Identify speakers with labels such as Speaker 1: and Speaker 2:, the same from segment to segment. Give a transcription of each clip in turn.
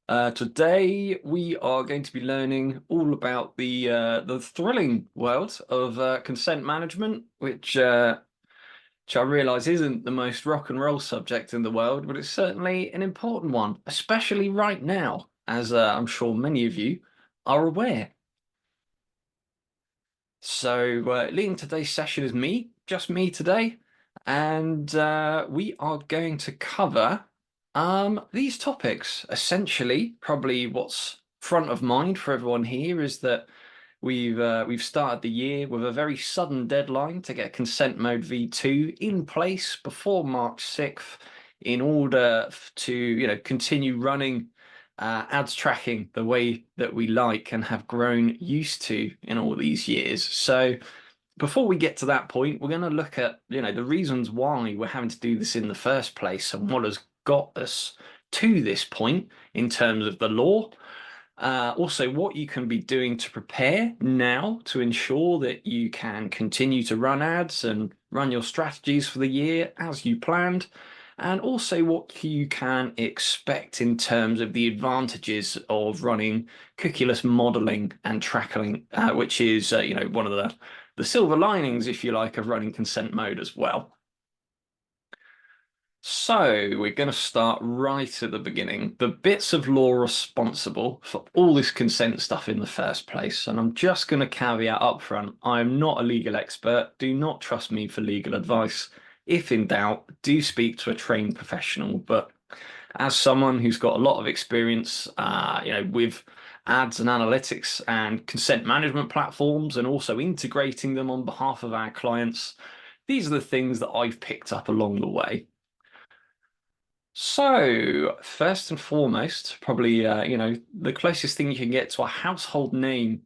Speaker 1: Today we are going to be learning all about the thrilling world of consent management, which I realise isn't the most rock and roll subject in the world, but it's certainly an important one, especially right now, as I'm sure many of you are aware. So, leading today's session is me, just me today, and we are going to cover these topics. Essentially, probably what's front of mind for everyone here is that we've started the year with a very sudden deadline to get consent mode v2 in place before March 6th in order to continue running ads tracking the way that we like and have grown used to in all these years. So before we get to that point, we're going to look at the reasons why we're having to do this in the first place and what has got us to this point in terms of the law. Also, what you can be doing to prepare now to ensure that you can continue to run ads and run your strategies for the year as you planned, and also what you can expect in terms of the advantages of running cookieless modeling and tracking, which is one of the silver linings, if you like, of running consent mode as well. So we're going to start right at the beginning. The bits of law responsible for all this consent stuff in the first place. And I'm just going to caveat up front, I am not a legal expert. Do not trust me for legal advice. If in doubt, do speak to a trained professional. But as someone who's got a lot of experience, with ads and analytics and consent management platforms and also integrating them on behalf of our clients, these are the things that I've picked up along the way. So, first and foremost, probably the closest thing you can get to a household name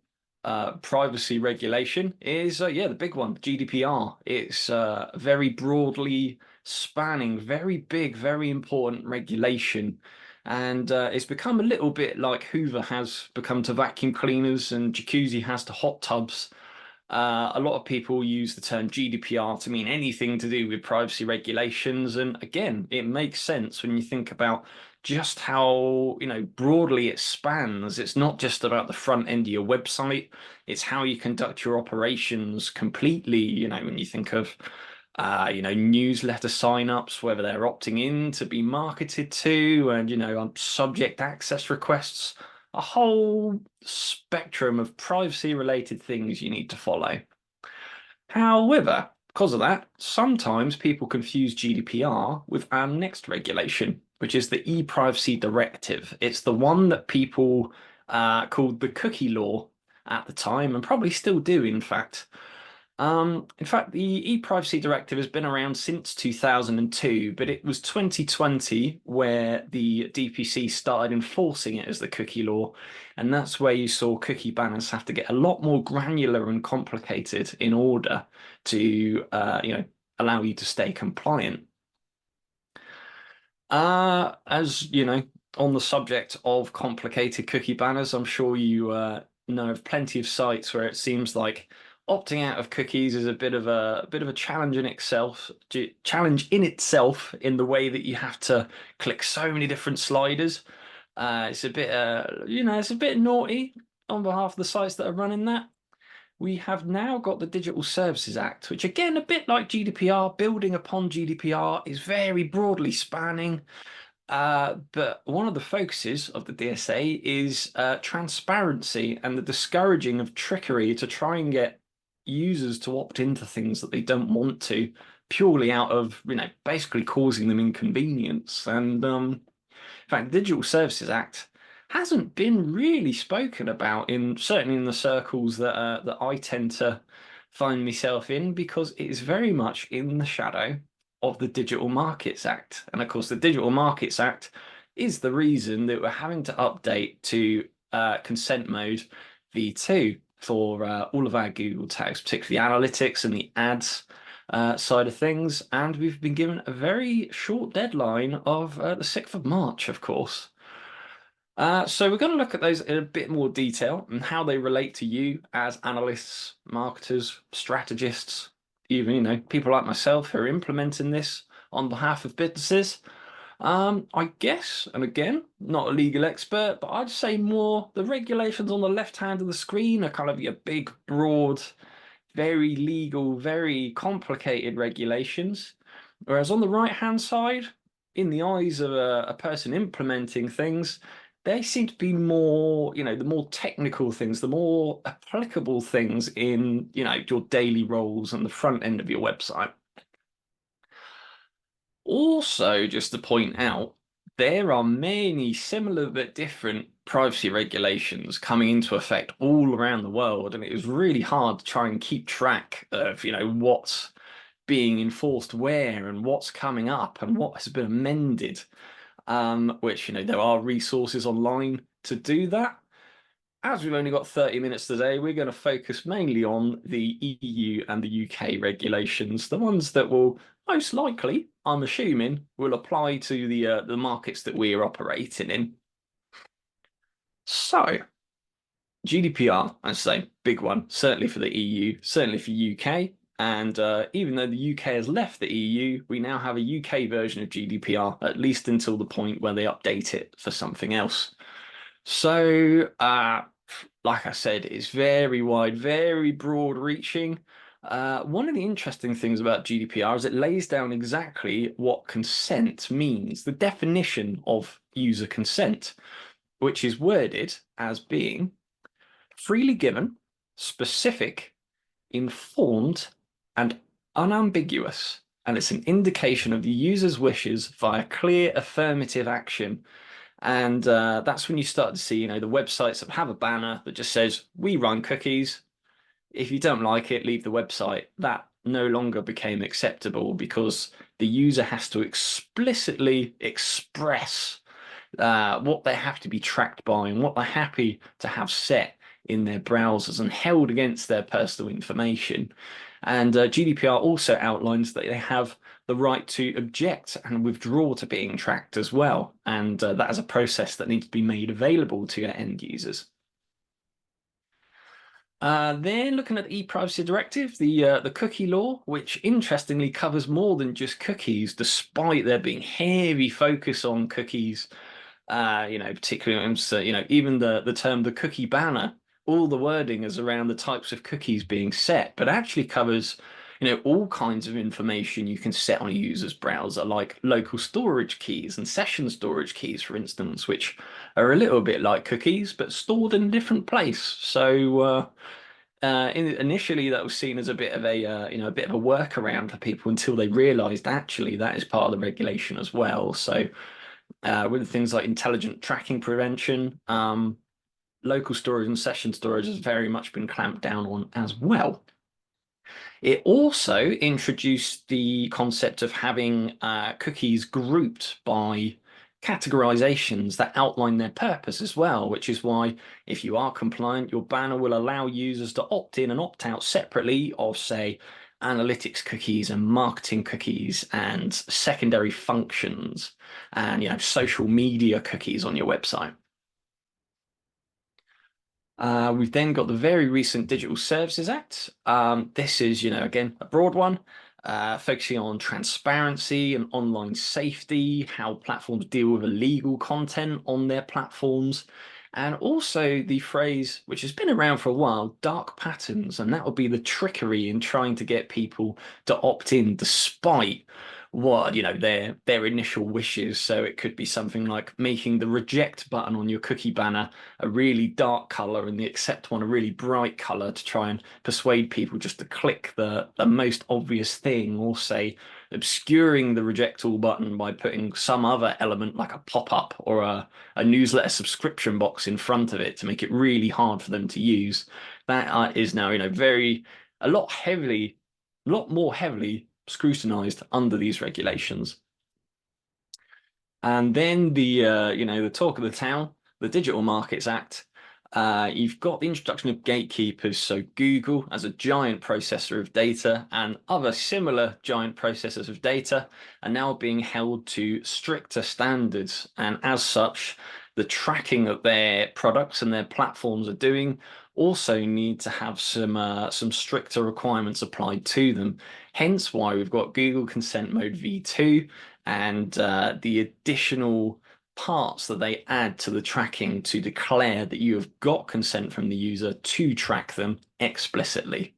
Speaker 1: privacy regulation is the big one, GDPR. It's very broadly spanning, very big, very important regulation, and it's become a little bit like Hoover has become to vacuum cleaners and jacuzzi has to hot tubs. A lot of people use the term GDPR to mean anything to do with privacy regulations. And again, it makes sense when you think about just how, broadly it spans. It's not just about the front end of your website, it's how you conduct your operations completely. When you think of, newsletter signups, whether they're opting in to be marketed to, and, subject access requests, a whole spectrum of privacy related things you need to follow. However, because of that, sometimes people confuse GDPR with our next regulation, which is the e-privacy directive. It's the one that people called the cookie law at the time, and probably still do, in fact. In fact, the e-privacy directive has been around since 2002, but it was 2020 where the DPC started enforcing it as the cookie law, and that's where you saw cookie banners have to get a lot more granular and complicated in order to, allow you to stay compliant. As you know, on the subject of complicated cookie banners, I'm sure you know of plenty of sites where it seems like opting out of cookies is a bit of a challenge in itself. In the way that you have to click so many different sliders. It's a bit it's a bit naughty on behalf of the sites that are running that. We have now got the Digital Services Act, which again, a bit like GDPR, building upon GDPR, is very broadly spanning. But one of the focuses of the DSA is transparency and the discouraging of trickery to try and get users to opt into things that they don't want to, purely out of basically causing them inconvenience. And in fact, the Digital Services Act hasn't been really spoken about certainly in the circles that I tend to find myself in, because it is very much in the shadow of the Digital Markets Act. And of course, the Digital Markets Act is the reason that we're having to update to consent mode v2 for all of our Google tags, particularly analytics and the ads side of things. And we've been given a very short deadline of the 6th of March, of course. So we're going to look at those in a bit more detail and how they relate to you as analysts, marketers, strategists, even people like myself who are implementing this on behalf of businesses. I guess, and again, not a legal expert, but I'd say more the regulations on the left hand of the screen are kind of your big, broad, very legal, very complicated regulations. Whereas on the right hand side, in the eyes of a person implementing things, they seem to be more, the more technical things, the more applicable things in, your daily roles and the front end of your website. Also, just to point out, there are many similar but different privacy regulations coming into effect all around the world, and it is really hard to try and keep track of, what's being enforced where and what's coming up and what has been amended. Which, there are resources online to do that. As we've only got 30 minutes today, we're going to focus mainly on the EU and the UK regulations, the ones that will most likely, I'm assuming, will apply to the markets that we're operating in. So, GDPR, I say, big one, certainly for the EU, certainly for UK. And even though the UK has left the EU, we now have a UK version of GDPR, at least until the point where they update it for something else. So, like I said, it's very wide, very broad reaching. One of the interesting things about GDPR is it lays down exactly what consent means, the definition of user consent, which is worded as being freely given, specific, informed, and unambiguous. And it's an indication of the user's wishes via clear affirmative action. And that's when you start to see, the websites that have a banner that just says, "We run cookies. If you don't like it, leave the website." That no longer became acceptable because the user has to explicitly express what they have to be tracked by and what they're happy to have set in their browsers and held against their personal information. And GDPR also outlines that they have the right to object and withdraw to being tracked as well. And that is a process that needs to be made available to your end users. Then looking at the e-privacy directive, the cookie law, which interestingly covers more than just cookies, despite there being heavy focus on cookies. Particularly, even the term the cookie banner, all the wording is around the types of cookies being set, but actually covers, all kinds of information you can set on a user's browser, like local storage keys and session storage keys, for instance, which are a little bit like cookies, but stored in a different place. So, initially, that was seen as a bit of a bit of a workaround for people until they realised actually that is part of the regulation as well. So, with things like intelligent tracking prevention, local storage and session storage has very much been clamped down on as well. It also introduced the concept of having cookies grouped by categorizations that outline their purpose as well, which is why if you are compliant, your banner will allow users to opt in and opt out separately of, say, analytics cookies and marketing cookies and secondary functions and social media cookies on your website. We've then got the very recent Digital Services Act. This is, again, a broad one, focusing on transparency and online safety, how platforms deal with illegal content on their platforms, and also the phrase, which has been around for a while, dark patterns, and that would be the trickery in trying to get people to opt in despite what their initial wishes. So it could be something like making the reject button on your cookie banner a really dark color and the accept one a really bright color to try and persuade people just to click the most obvious thing, or say obscuring the reject all button by putting some other element like a pop-up or a newsletter subscription box in front of it to make it really hard for them to use. That is now a lot more heavily scrutinized under these regulations. And then the talk of the town, the Digital Markets Act. You've got the introduction of gatekeepers, so Google as a giant processor of data and other similar giant processors of data are now being held to stricter standards. And as such, the tracking that their products and their platforms are doing also need to have some stricter requirements applied to them. Hence why we've got Google Consent Mode V2 and the additional parts that they add to the tracking to declare that you have got consent from the user to track them explicitly.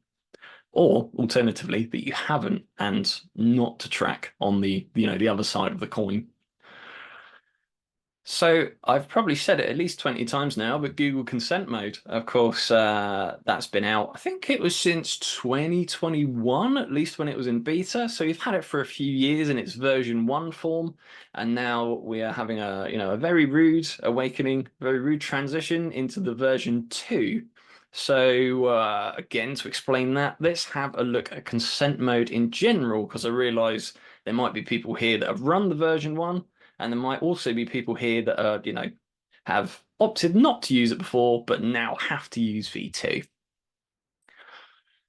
Speaker 1: Or alternatively, that you haven't and not to track on the other side of the coin. So I've probably said it at least 20 times now, but Google Consent Mode, of course, that's been out. I think it was since 2021, at least when it was in beta. So we've had it for a few years in its version 1 form, and now we are having a very rude awakening, very rude transition into the version 2. So again, to explain that, let's have a look at consent mode in general, because I realize there might be people here that have run the version 1. And there might also be people here that are, have opted not to use it before, but now have to use V2.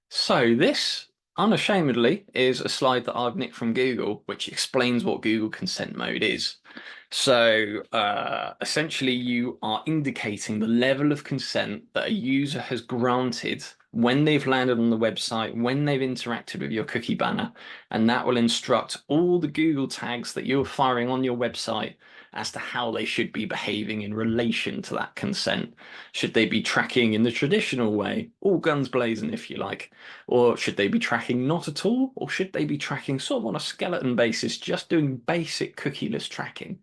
Speaker 1: So this, unashamedly, is a slide that I've nicked from Google, which explains what Google Consent Mode is. So essentially, you are indicating the level of consent that a user has granted when they've landed on the website, when they've interacted with your cookie banner, and that will instruct all the Google tags that you're firing on your website as to how they should be behaving in relation to that consent. Should they be tracking in the traditional way, all guns blazing, if you like, or should they be tracking not at all, or should they be tracking sort of on a skeleton basis, just doing basic cookieless tracking?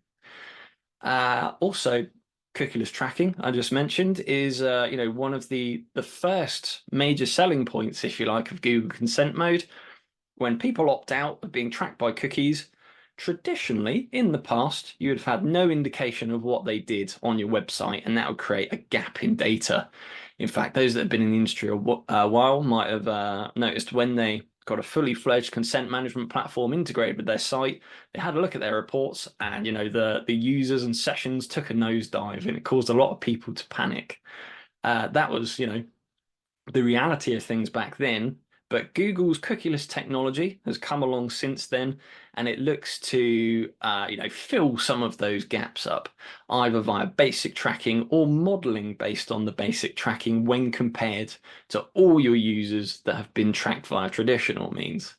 Speaker 1: Also, cookieless tracking, I just mentioned, is one of the first major selling points, if you like, of Google Consent Mode. When people opt out of being tracked by cookies, traditionally in the past, you would have had no indication of what they did on your website, and that would create a gap in data. In fact, those that have been in the industry a while might have noticed when they got a fully fledged consent management platform integrated with their site, they had a look at their reports, and the users and sessions took a nosedive, and it caused a lot of people to panic. That was the reality of things back then. But Google's cookieless technology has come along since then, and it looks to fill some of those gaps up, either via basic tracking or modeling based on the basic tracking when compared to all your users that have been tracked via traditional means.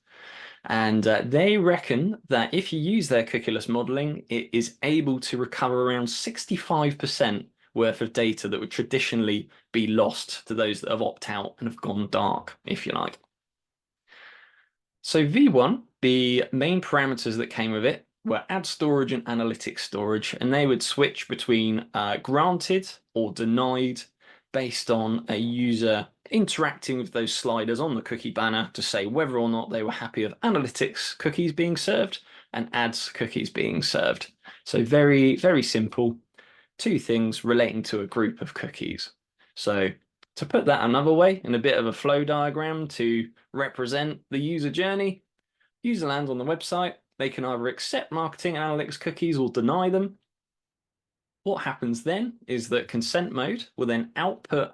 Speaker 1: And they reckon that if you use their cookieless modeling, it is able to recover around 65% worth of data that would traditionally be lost to those that have opted out and have gone dark, if you like. So V1, the main parameters that came with it were ad storage and analytics storage, and they would switch between granted or denied based on a user interacting with those sliders on the cookie banner to say whether or not they were happy with analytics cookies being served and ads cookies being served. So very, very simple. Two things relating to a group of cookies. So to put that another way, in a bit of a flow diagram to represent the user journey, user lands on the website, they can either accept marketing analytics cookies or deny them. What happens then is that consent mode will then output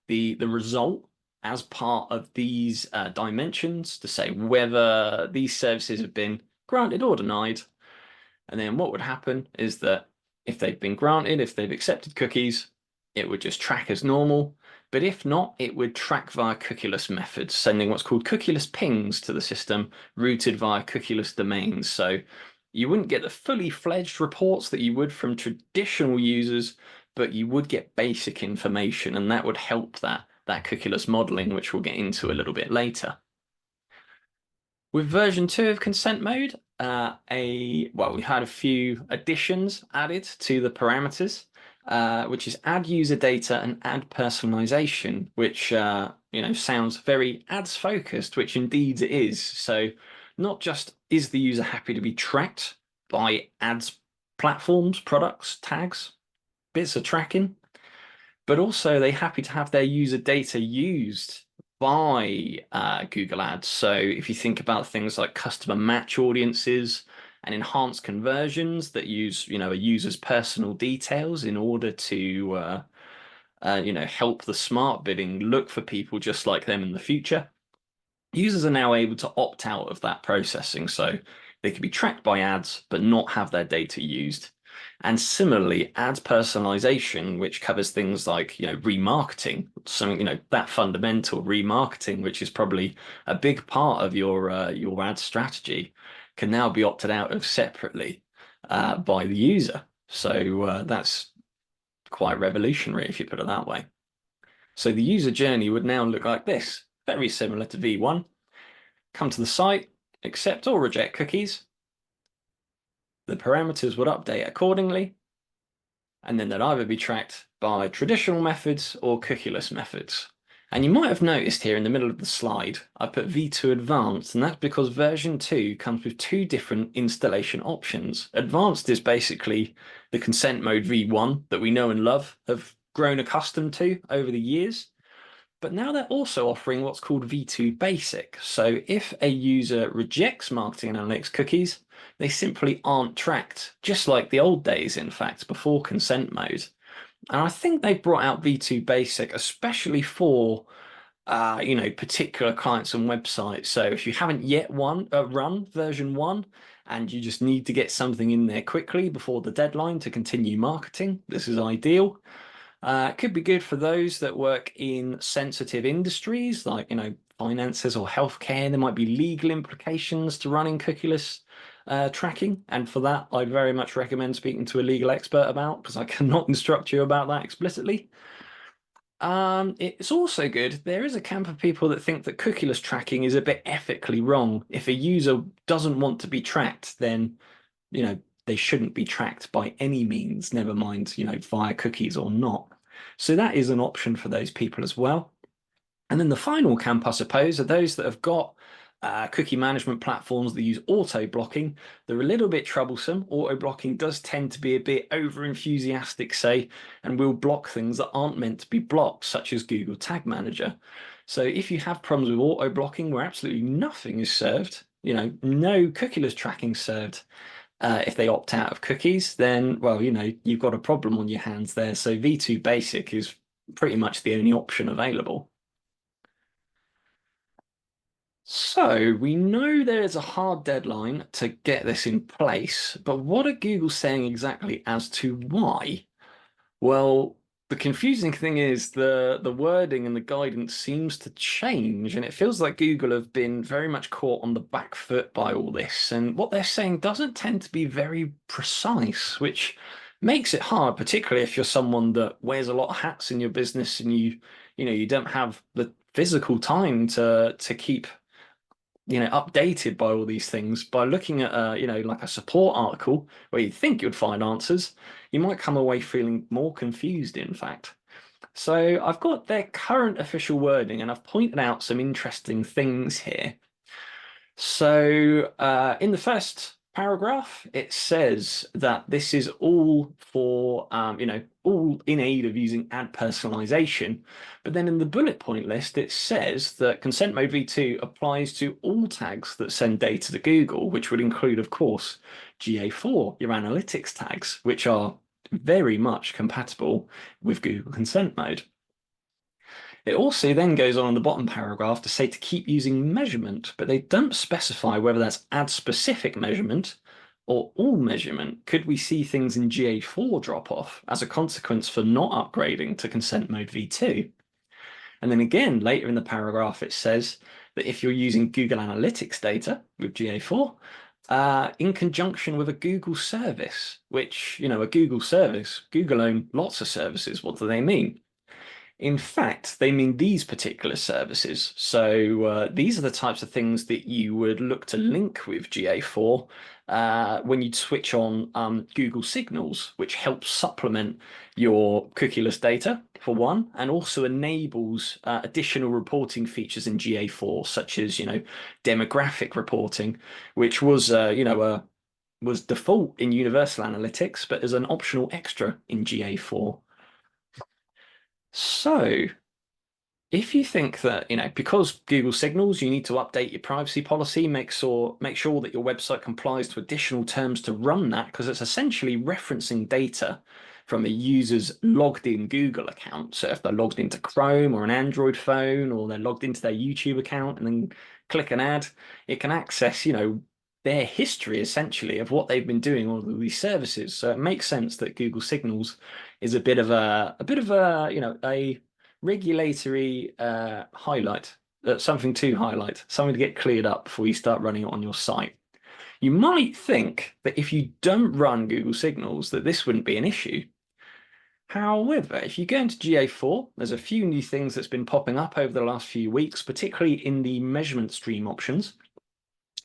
Speaker 1: the result as part of these dimensions to say whether these services have been granted or denied. And then what would happen is that if they've been granted, if they've accepted cookies, it would just track as normal. But if not, it would track via cookieless methods, sending what's called cookieless pings to the system, routed via cookieless domains. So you wouldn't get the fully fledged reports that you would from traditional users, but you would get basic information, and that would help that cookieless modeling, which we'll get into a little bit later. With version 2 of consent mode, we had a few additions added to the parameters, which is add user data and add personalization, which sounds very ads focused, which indeed it is. So not just is the user happy to be tracked by ads platforms, products, tags, bits of tracking, but also they're happy to have their user data used by Google Ads. So if you think about things like customer match audiences and enhanced conversions that use, a user's personal details in order to, help the smart bidding look for people just like them in the future, users are now able to opt out of that processing. So they can be tracked by ads, but not have their data used. And similarly, ads personalization, which covers things like, remarketing, something, that fundamental remarketing, which is probably a big part of your ad strategy, can now be opted out of separately by the user. So that's quite revolutionary if you put it that way. So the user journey would now look like this, very similar to V1. Come to the site, accept or reject cookies. The parameters would update accordingly, and then they'd either be tracked by traditional methods or cookieless methods. And you might have noticed here in the middle of the slide, I put V2 Advanced, and that's because version 2 comes with two different installation options. Advanced is basically the consent mode V1 that we know and love, have grown accustomed to over the years. But now they're also offering what's called V2 Basic. So if a user rejects marketing analytics cookies, they simply aren't tracked, just like the old days, in fact, before consent mode. And I think they brought out V2 Basic especially for particular clients and websites. So if you haven't yet run version 1 and you just need to get something in there quickly before the deadline to continue marketing, this is ideal. It could be good for those that work in sensitive industries like, finances or healthcare. There might be legal implications to running cookieless tracking. And for that, I'd very much recommend speaking to a legal expert about, because I cannot instruct you about that explicitly. It's also good. There is a camp of people that think that cookieless tracking is a bit ethically wrong. If a user doesn't want to be tracked, then, they shouldn't be tracked by any means, never mind, via cookies or not. So that is an option for those people as well. And then the final camp, I suppose, are those that have got cookie management platforms that use auto blocking. They're a little bit troublesome. Auto blocking does tend to be a bit over enthusiastic, say, and will block things that aren't meant to be blocked, such as Google Tag Manager. So if you have problems with auto blocking where absolutely nothing is served, no cookieless tracking served, if they opt out of cookies, then, well, you've got a problem on your hands there. So V2 Basic is pretty much the only option available. So we know there's a hard deadline to get this in place, but what are Google saying exactly as to why? Well, the confusing thing is the wording and the guidance seems to change, and it feels like Google have been very much caught on the back foot by all this. And what they're saying doesn't tend to be very precise, which makes it hard, particularly if you're someone that wears a lot of hats in your business and you don't have the physical time to keep updated by all these things. By looking at like a support article where you think you'd find answers, you might come away feeling more confused, in fact. So I've got their current official wording and I've pointed out some interesting things here. So in the first paragraph, it says that this is all for, all in aid of using ad personalization. But then in the bullet point list, it says that consent mode v2 applies to all tags that send data to Google, which would include, of course, GA4, your analytics tags, which are very much compatible with Google consent mode. It also then goes on in the bottom paragraph to say to keep using measurement, but they don't specify whether that's ad-specific measurement or all measurement. Could we see things in GA4 drop off as a consequence for not upgrading to consent mode v2? And then again, later in the paragraph, it says that if you're using Google Analytics data with GA4, in conjunction with a Google service, which, a Google service, Google own lots of services. What do they mean? In fact, they mean these particular services. So these are the types of things that you would look to link with GA4 when you switch on Google Signals, which helps supplement your cookieless data, for one, and also enables additional reporting features in GA4, such as, demographic reporting, which was, was default in Universal Analytics, but as an optional extra in GA4. So if you think that, because Google Signals, you need to update your privacy policy, make sure that your website complies to additional terms to run that, because it's essentially referencing data from a user's logged in Google account. So if they're logged into Chrome or an Android phone, or they're logged into their YouTube account and then click an ad, it can access, their history essentially of what they've been doing on all these services. So it makes sense that Google Signals is a bit of a a regulatory highlight, something to highlight, something to get cleared up before you start running it on your site. You might think that if you don't run Google Signals, that this wouldn't be an issue. However, if you go into GA4, there's a few new things that's been popping up over the last few weeks, particularly in the measurement stream options.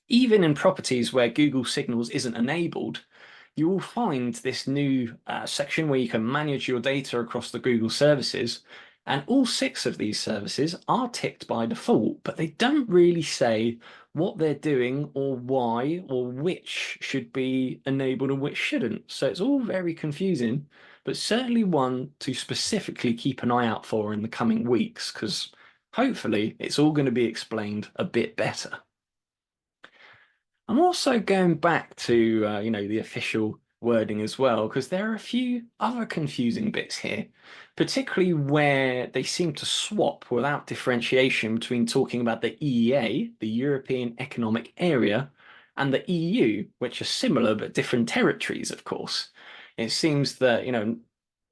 Speaker 1: Even in properties where Google Signals isn't enabled, you will find this new section where you can manage your data across the Google services. And all six of these services are ticked by default, but they don't really say what they're doing or why or which should be enabled and which shouldn't. So it's all very confusing, but certainly one to specifically keep an eye out for in the coming weeks, because hopefully it's all going to be explained a bit better. I'm also going back to the official wording as well, because there are a few other confusing bits here, particularly where they seem to swap without differentiation between talking about the EEA, the European Economic Area, and the EU, which are similar but different territories, of course. It seems that,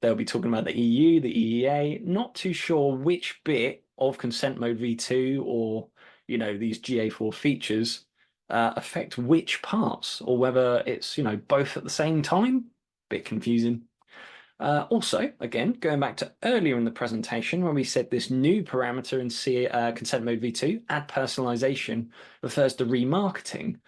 Speaker 1: they'll be talking about the EU, the EEA, not too sure which bit of consent mode v2 or, these GA4 features affect which parts, or whether it's both at the same time. Bit confusing. Also, again, going back to earlier in the presentation when we said this new parameter in consent mode v2, add personalization, refers to remarketing.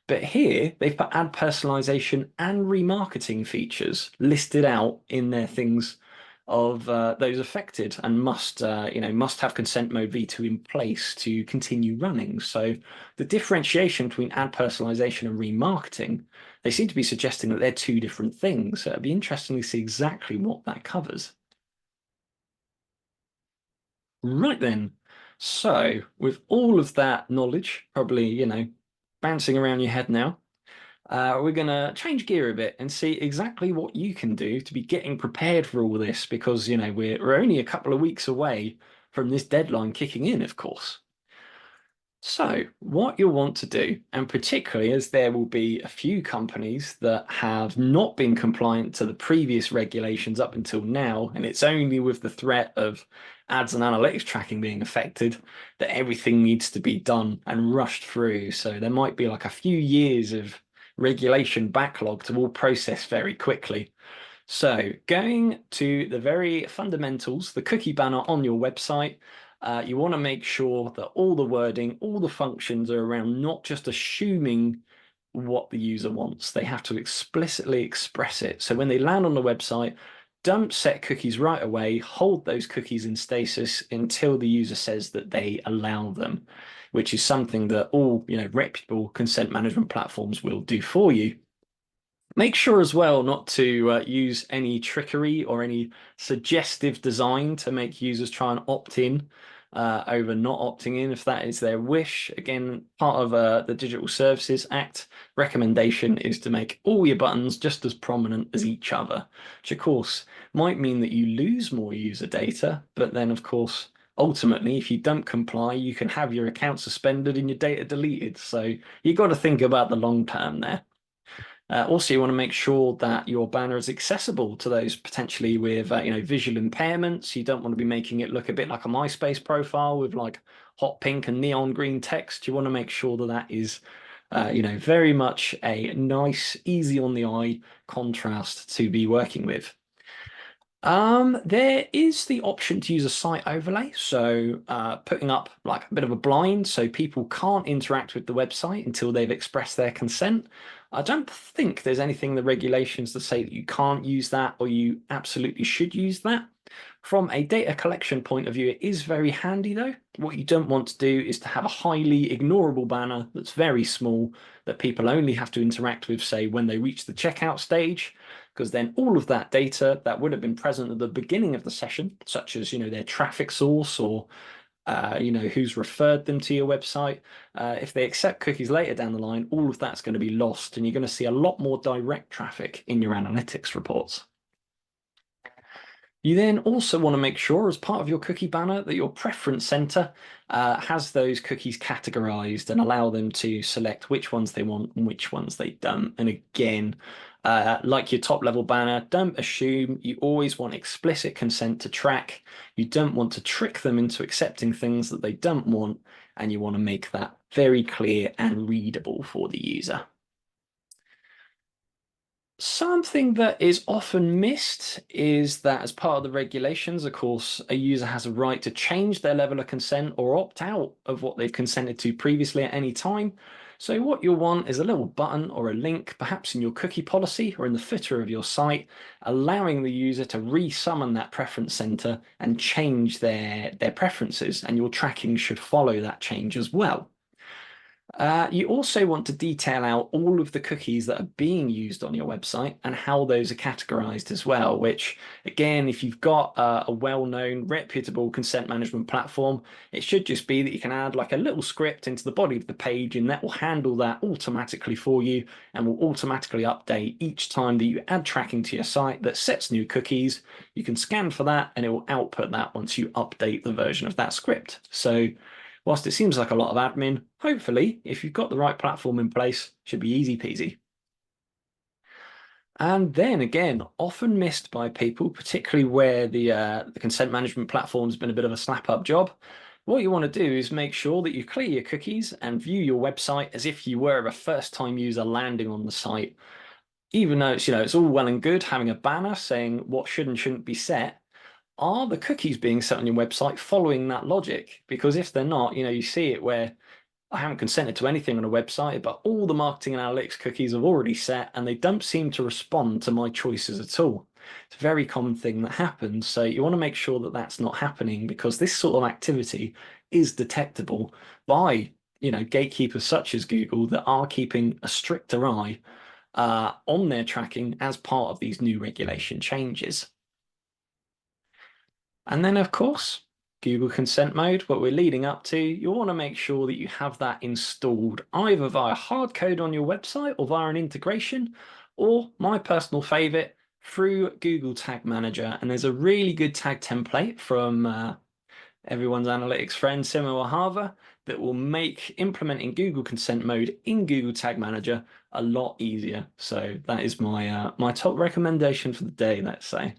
Speaker 1: But here they've put add personalization and remarketing features listed out in their things of those affected and must have consent mode v2 in place to continue running. So the differentiation between ad personalization and remarketing, they seem to be suggesting that they're two different things. So it'd be interesting to see exactly what that covers. Right then. So with all of that knowledge, probably, bouncing around your head now, we're going to change gear a bit and see exactly what you can do to be getting prepared for all this, because, we're only a couple of weeks away from this deadline kicking in, of course. So what you'll want to do, and particularly as there will be a few companies that have not been compliant to the previous regulations up until now, and it's only with the threat of ads and analytics tracking being affected that everything needs to be done and rushed through. So there might be like a few years of regulation backlog to all process very quickly. So going to the very fundamentals, the cookie banner on your website, you want to make sure that all the wording, all the functions are around not just assuming what the user wants. They have to explicitly express it. So when they land on the website, don't set cookies right away. Hold those cookies in stasis until the user says that they allow them, which is something that all reputable consent management platforms will do for you. Make sure as well not to use any trickery or any suggestive design to make users try and opt in over not opting in if that is their wish. Again, part of the Digital Services Act recommendation is to make all your buttons just as prominent as each other, which of course might mean that you lose more user data, but then of course ultimately, if you don't comply, you can have your account suspended and your data deleted. So you've got to think about the long term there. Also, you want to make sure that your banner is accessible to those potentially with visual impairments. You don't want to be making it look a bit like a MySpace profile with like hot pink and neon green text. You want to make sure that that is very much a nice, easy on the eye contrast to be working with. There is the option to use a site overlay, so putting up like a bit of a blind so people can't interact with the website until they've expressed their consent. I don't think there's anything in the regulations that say that you can't use that or you absolutely should use that. From a data collection point of view, it is very handy though. What you don't want to do is to have a highly ignorable banner that's very small that people only have to interact with, say, when they reach the checkout stage, because then all of that data that would have been present at the beginning of the session, such as their traffic source or who's referred them to your website. If they accept cookies later down the line, all of that's going to be lost, and you're going to see a lot more direct traffic in your analytics reports. You then also want to make sure, as part of your cookie banner, that your preference center has those cookies categorized and allow them to select which ones they want and which ones they don't. And again, like your top level banner, don't assume. You always want explicit consent to track. You don't want to trick them into accepting things that they don't want, and you want to make that very clear and readable for the user. Something that is often missed is that as part of the regulations, of course, a user has a right to change their level of consent or opt out of what they've consented to previously at any time. So what you'll want is a little button or a link, perhaps in your cookie policy or in the footer of your site, allowing the user to re-summon that preference center and change their preferences, and your tracking should follow that change as well. You also want to detail out all of the cookies that are being used on your website and how those are categorized as well, which, again, if you've got a well-known, reputable consent management platform, it should just be that you can add like a little script into the body of the page, and that will handle that automatically for you and will automatically update each time that you add tracking to your site that sets new cookies. You can scan for that and it will output that once you update the version of that script. So whilst it seems like a lot of admin, hopefully, if you've got the right platform in place, should be easy peasy. And then again, often missed by people, particularly where the consent management platform's been a bit of a slap-up job. What you want to do is make sure that you clear your cookies and view your website as if you were a first-time user landing on the site. Even though it's all well and good having a banner saying what should and shouldn't be set, are the cookies being set on your website following that logic? Because if they're not, you see it where I haven't consented to anything on a website, but all the marketing and analytics cookies have already set and they don't seem to respond to my choices at all. It's a very common thing that happens. So you want to make sure that that's not happening, because this sort of activity is detectable by, gatekeepers such as Google that are keeping a stricter eye on their tracking as part of these new regulation changes. And then, of course, Google Consent Mode, what we're leading up to, you want to make sure that you have that installed either via hard code on your website or via an integration, or my personal favorite, through Google Tag Manager. And there's a really good tag template from everyone's analytics friend, Simo Ahava, that will make implementing Google Consent Mode in Google Tag Manager a lot easier. So that is my top recommendation for the day, let's say.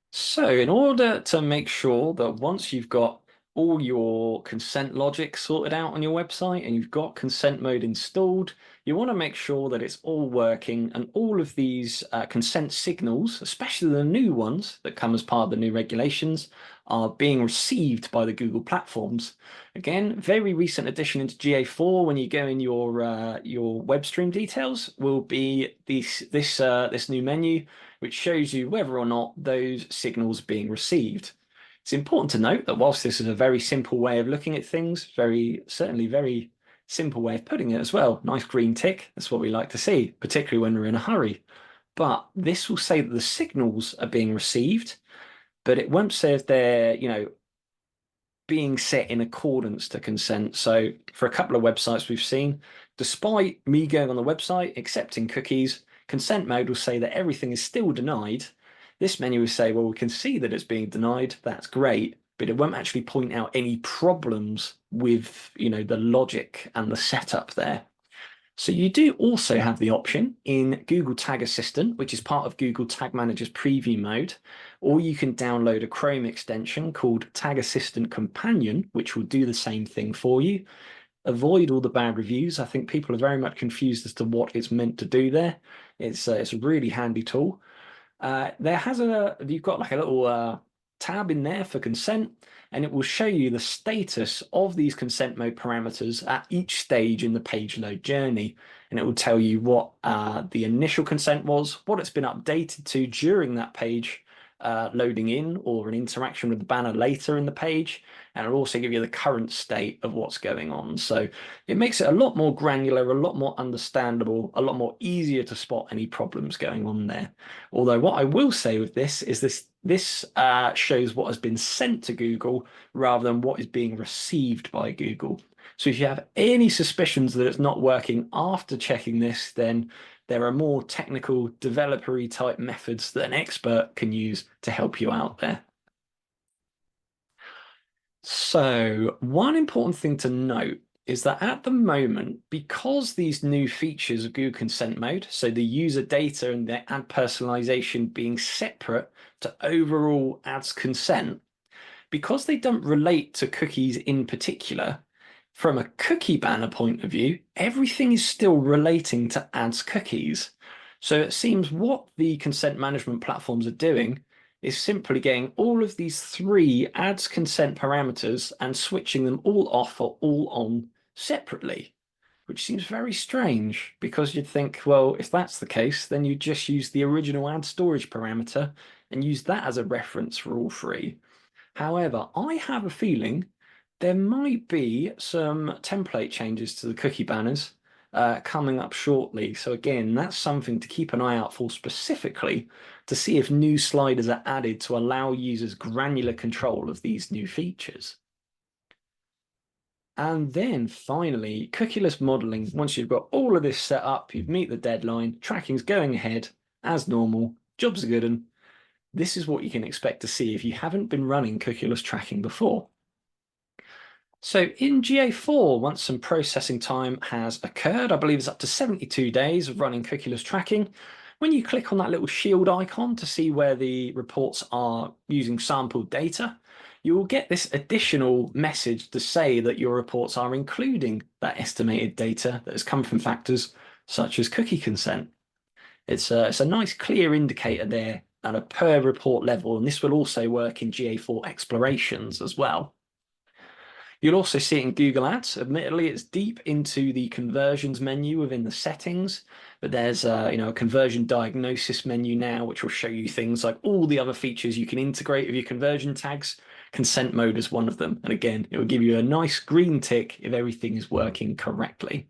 Speaker 1: So, in order to make sure that once you've got all your consent logic sorted out on your website and you've got consent mode installed, you want to make sure that it's all working and all of these consent signals, especially the new ones that come as part of the new regulations, are being received by the Google platforms. Again, very recent addition into GA4. When you go in your web stream details, will be this new menu, which shows you whether or not those signals are being received. It's important to note that whilst this is a very simple way of looking at things, certainly very simple way of putting it as well, nice green tick, that's what we like to see, particularly when we're in a hurry. But this will say that the signals are being received, but it won't say if they're, being set in accordance to consent. So for a couple of websites we've seen, despite me going on the website, accepting cookies, consent mode will say that everything is still denied. This menu will say, well, we can see that it's being denied. That's great, but it won't actually point out any problems with, the logic and the setup there. So you do also have the option in Google Tag Assistant, which is part of Google Tag Manager's preview mode, or you can download a Chrome extension called Tag Assistant Companion, which will do the same thing for you. Avoid all the bad reviews. I think people are very much confused as to what it's meant to do there. It's a really handy tool. You've got like a little tab in there for consent, and it will show you the status of these consent mode parameters at each stage in the page load journey. And it will tell you what the initial consent was, what it's been updated to during that page loading in, or an interaction with the banner later in the page, and it'll also give you the current state of what's going on. So it makes it a lot more granular, a lot more understandable, a lot more easier to spot any problems going on there. Although what I will say with this is this shows what has been sent to Google rather than what is being received by Google. So if you have any suspicions that it's not working after checking this, then there are more technical developer-y type methods that an expert can use to help you out there. So one important thing to note is that at the moment, because these new features of Google Consent Mode, so the user data and the ad personalization being separate to overall ads consent, because they don't relate to cookies in particular, From a cookie banner point of view, everything is still relating to ads cookies. So it seems what the consent management platforms are doing is simply getting all of these three ads consent parameters and switching them all off or all on separately, which seems very strange because you'd think, well, if that's the case, then you just use the original ad storage parameter and use that as a reference for all three. However, I have a feeling there might be some template changes to the cookie banners coming up shortly. So again, that's something to keep an eye out for specifically to see if new sliders are added to allow users granular control of these new features. And then finally, cookieless modeling. Once you've got all of this set up, you've meet the deadline, tracking's going ahead as normal, jobs are good, and this is what you can expect to see if you haven't been running cookieless tracking before. So in GA4, once some processing time has occurred, I believe it's up to 72 days of running cookieless tracking. When you click on that little shield icon to see where the reports are using sampled data, you will get this additional message to say that your reports are including that estimated data that has come from factors such as cookie consent. It's a nice clear indicator there at a per report level, and this will also work in GA4 explorations as well. You'll also see it in Google Ads. Admittedly, it's deep into the conversions menu within the settings, but there's a conversion diagnosis menu now, which will show you things like all the other features you can integrate with your conversion tags. Consent mode is one of them. And again, it will give you a nice green tick if everything is working correctly.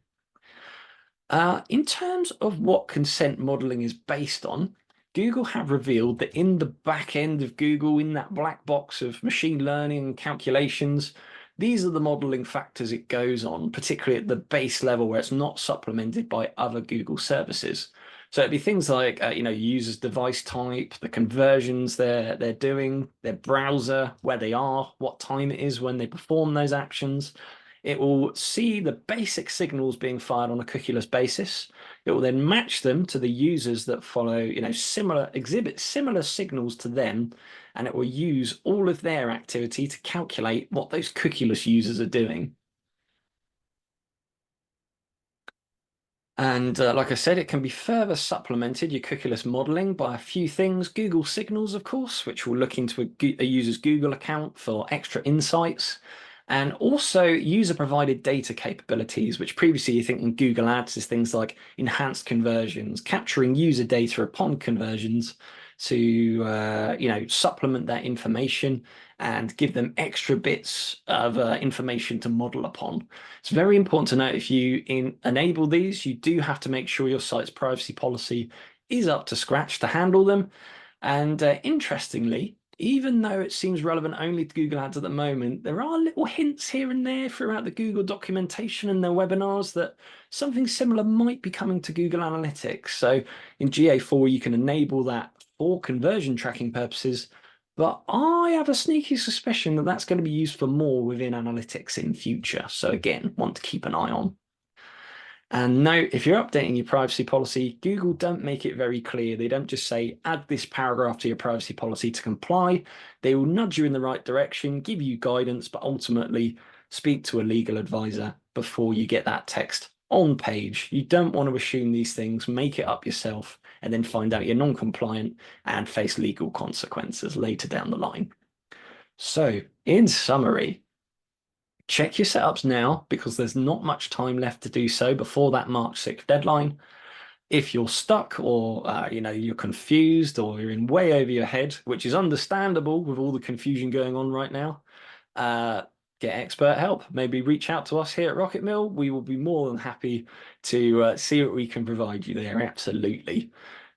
Speaker 1: In terms of what consent modeling is based on, Google have revealed that in the back end of Google, in that black box of machine learning and calculations, these are the modeling factors it goes on, particularly at the base level where it's not supplemented by other Google services. So it'd be things like, users' device type, the conversions they're doing, their browser, where they are, what time it is when they perform those actions. It will see the basic signals being fired on a cookieless basis. It will then match them to the users that follow, exhibit similar signals to them, and it will use all of their activity to calculate what those cookieless users are doing. And like I said, it can be further supplemented, your cookieless modeling, by a few things. Google Signals, of course, which will look into a user's Google account for extra insights. And also user-provided data capabilities, which previously you think in Google Ads is things like enhanced conversions, capturing user data upon conversions to supplement that information and give them extra bits of information to model upon. It's very important to note if you enable these, you do have to make sure your site's privacy policy is up to scratch to handle them. And interestingly, even though it seems relevant only to Google Ads at the moment, there are little hints here and there throughout the Google documentation and their webinars that something similar might be coming to Google Analytics. So in GA4, you can enable that for conversion tracking purposes, but I have a sneaky suspicion that that's going to be used for more within analytics in future. So again, want to keep an eye on. And note, if you're updating your privacy policy, Google don't make it very clear. They don't just say, add this paragraph to your privacy policy to comply. They will nudge you in the right direction, give you guidance, but ultimately speak to a legal advisor before you get that text on page. You don't want to assume these things, make it up yourself, and then find out you're non-compliant and face legal consequences later down the line. So, in summary, check your setups now because there's not much time left to do so before that March 6th deadline. If you're stuck or you're confused or you're in way over your head, which is understandable with all the confusion going on right now, get expert help. Maybe reach out to us here at RocketMill. We will be more than happy to see what we can provide you there. Absolutely.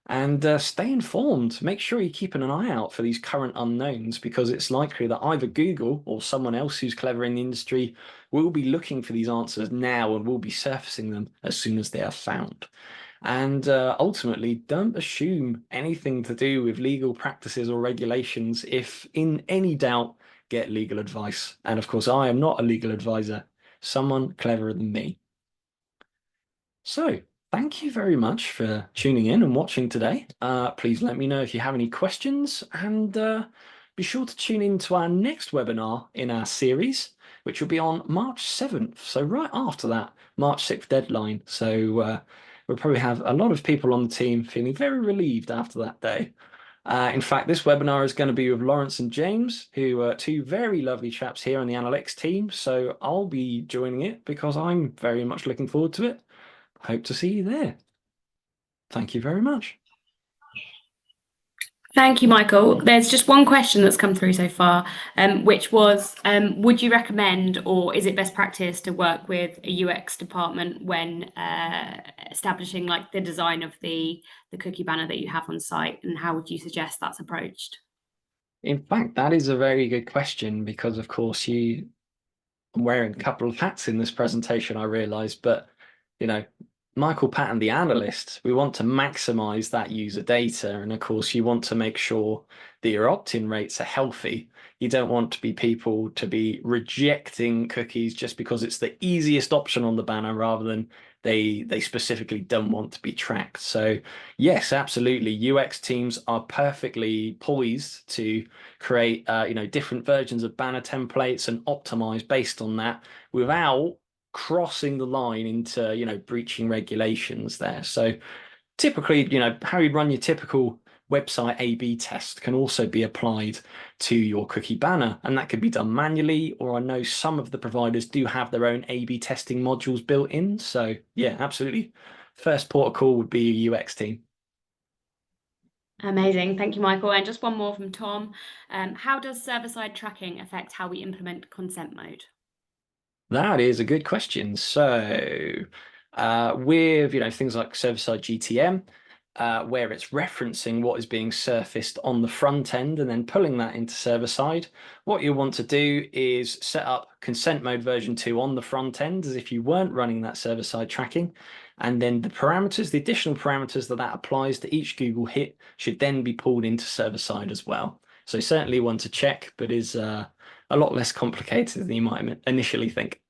Speaker 1: And stay informed. Make sure you're keeping an eye out for these current unknowns because it's likely that either Google or someone else who's clever in the industry will be looking for these answers now and will be surfacing them as soon as they are found. And ultimately, don't assume anything to do with legal practices or regulations. If in any doubt, get legal advice. And of course, I am not a legal advisor, someone cleverer than me. So, thank you very much for tuning in and watching today. Please let me know if you have any questions and be sure to tune in to our next webinar in our series. which will be on March 7th. So right after that March 6th deadline. So we'll probably have a lot of people on the team feeling very relieved after that day. In fact, this webinar is going to be with Lawrence and James, who are two very lovely chaps here on the analytics team. So I'll be joining it because I'm very much looking forward to it. Hope to see you there. Thank you very much.
Speaker 2: Thank you, Michael. There's just one question that's come through so far, which was, would you recommend, or is it best practice to work with a UX department when establishing like the design of the cookie banner that you have on site, and how would you suggest that's approached?
Speaker 1: In fact, that is a very good question because, of course, I'm wearing a couple of hats in this presentation, I realize, but you know, Michael Patton, the analyst, we want to maximize that user data. And of course, you want to make sure that your opt-in rates are healthy. You don't want to be people to be rejecting cookies just because it's the easiest option on the banner rather than they specifically don't want to be tracked. So yes, absolutely. UX teams are perfectly poised to create different versions of banner templates and optimize based on that without crossing the line into breaching regulations there. So typically, how you'd run your typical website A/B test can also be applied to your cookie banner, and that could be done manually, or I know some of the providers do have their own A/B testing modules built in. So yeah, absolutely. First port of call would be a UX team.
Speaker 2: Amazing. Thank you, Michael. And just one more from Tom. How does server-side tracking affect how we implement consent mode?
Speaker 1: That is a good question. So, with things like server-side GTM, where it's referencing what is being surfaced on the front end and then pulling that into server-side, what you want to do is set up consent mode version 2 on the front end as if you weren't running that server-side tracking, and then the additional parameters that applies to each Google hit should then be pulled into server-side as well. So certainly one to check, but is a lot less complicated than you might initially think.